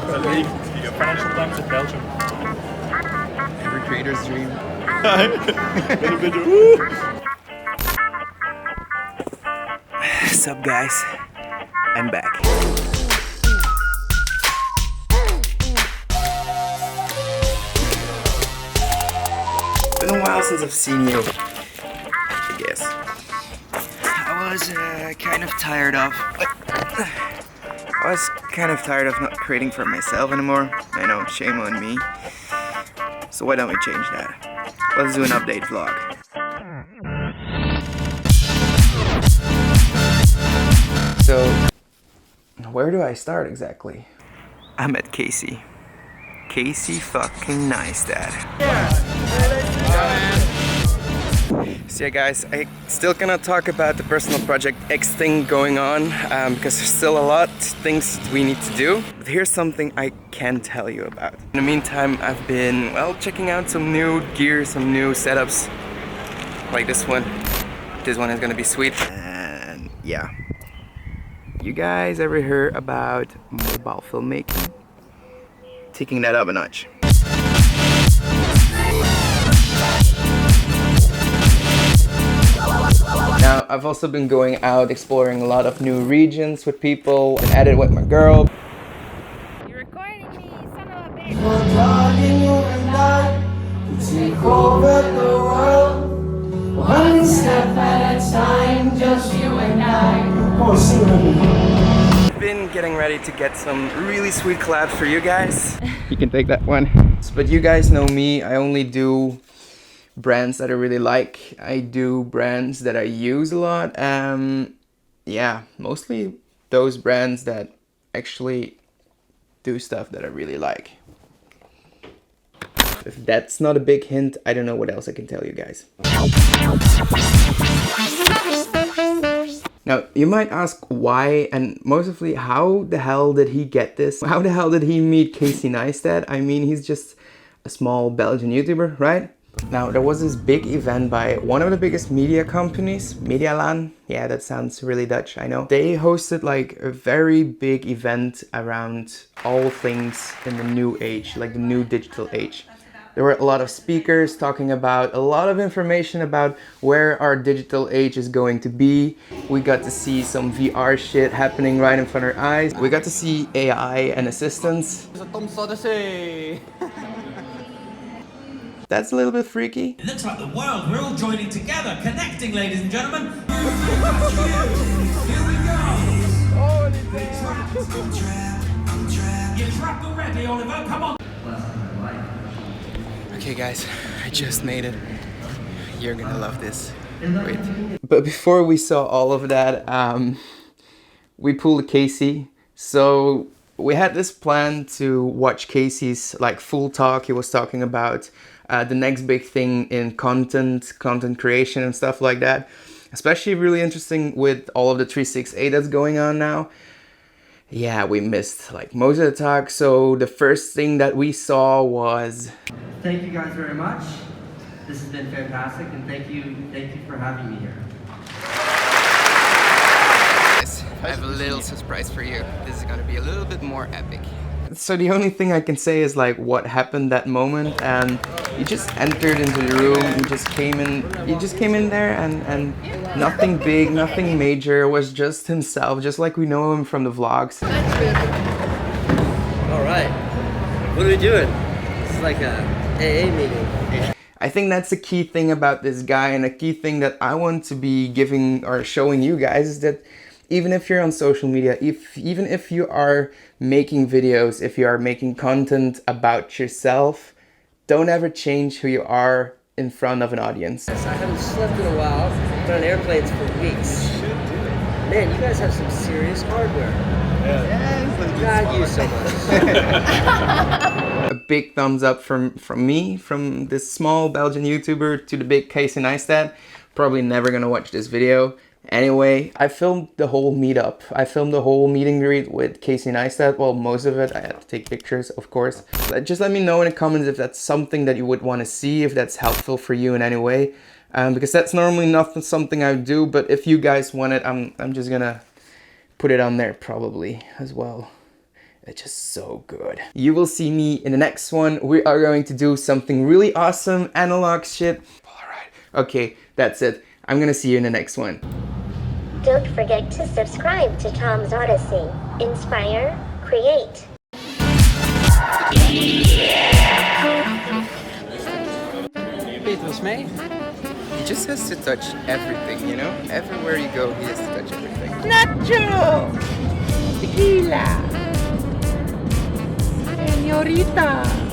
The financial times in Belgium. Every creator's dream. What's up, guys? I'm back. Been a while since I've seen you, I guess. I was kind of tired of not creating for myself anymore. I know, shame on me. So why don't we change that? Let's do an update vlog. So, where do I start exactly? I'm at Casey. Casey fucking Neistat. So yeah guys, I still cannot talk about the personal project X thing going on because there's still a lot of things we need to do. But here's something I can tell you about. In the meantime, I've been, well, checking out some new gear, some new setups. Like this one. This one is gonna be sweet. And yeah. You guys ever hear about mobile filmmaking? Taking that up a notch. Now, I've also been going out exploring a lot of new regions with people and at it with my girl. You're recording me, son of a bitch. You and I take over the world, one step at a time, just you and I. I've been getting ready to get some really sweet collabs for you guys. You can take that one. But you guys know me, I only do brands that I really like. I do brands that I use a lot. Yeah, mostly those brands that actually do stuff that I really like. If that's not a big hint, I don't know what else I can tell you guys. Now, you might ask why, and mostly how the hell did he get this? How the hell did he meet Casey Neistat? I mean, he's just a small Belgian YouTuber, right? Now, there was this big event by one of the biggest media companies, Medialaan. Yeah, that sounds really Dutch, I know. They hosted like a very big event around all things in the new age, like the new digital age. There were a lot of speakers talking about a lot of information about where our digital age is going to be. We got to see some VR shit happening right in front of our eyes. We got to see AI and assistants. Odyssey. That's a little bit freaky. It looks like the world, we're all joining together, connecting, ladies and gentlemen. Here we go. You're trapped already, Oliver, come on. Okay guys, I just made it. You're gonna love this. Wait. But before we saw all of that, we pulled a Casey. So we had this plan to watch Casey's like full talk. He was talking about the next big thing in content creation and stuff like that. Especially really interesting with all of the 368 that's going on now. Yeah, we missed like most of the talk. So the first thing that we saw was... Thank you guys very much. This has been fantastic, and thank you for having me here. I have a little surprise for you. This is gonna be a little bit more epic. So the only thing I can say is like what happened that moment, and you just entered into the room, you just came in there and nothing big, nothing major, it was just himself, just like we know him from the vlogs. Alright, what are we doing? This is like a AA meeting. I think that's the key thing about this guy, and a key thing that I want to be giving or showing you guys is that even if you're on social media, even if you are making videos, if you are making content about yourself, don't ever change who you are in front of an audience. I haven't slept in a while, been on airplanes for weeks. Man, you guys have some serious hardware. God, you so much. A big thumbs up from me, from this small Belgian YouTuber to the big Casey Neistat. Probably never gonna watch this video. Anyway, I filmed the whole meetup. I filmed the whole meet and greet with Casey Neistat. Well, most of it. I had to take pictures, of course. But just let me know in the comments if that's something that you would want to see, if that's helpful for you in any way. Because that's normally not something I do, but if you guys want it, I'm just gonna put it on there probably as well. It's just so good. You will see me in the next one. We are going to do something really awesome, analog shit. Alright, okay, that's it. I'm gonna see you in the next one. Don't forget to subscribe to Tom's Odyssey. Inspire, create. Petrus mee? He just has to touch everything, you know? Everywhere you go, he has to touch everything. Nacho! Tequila! Señorita!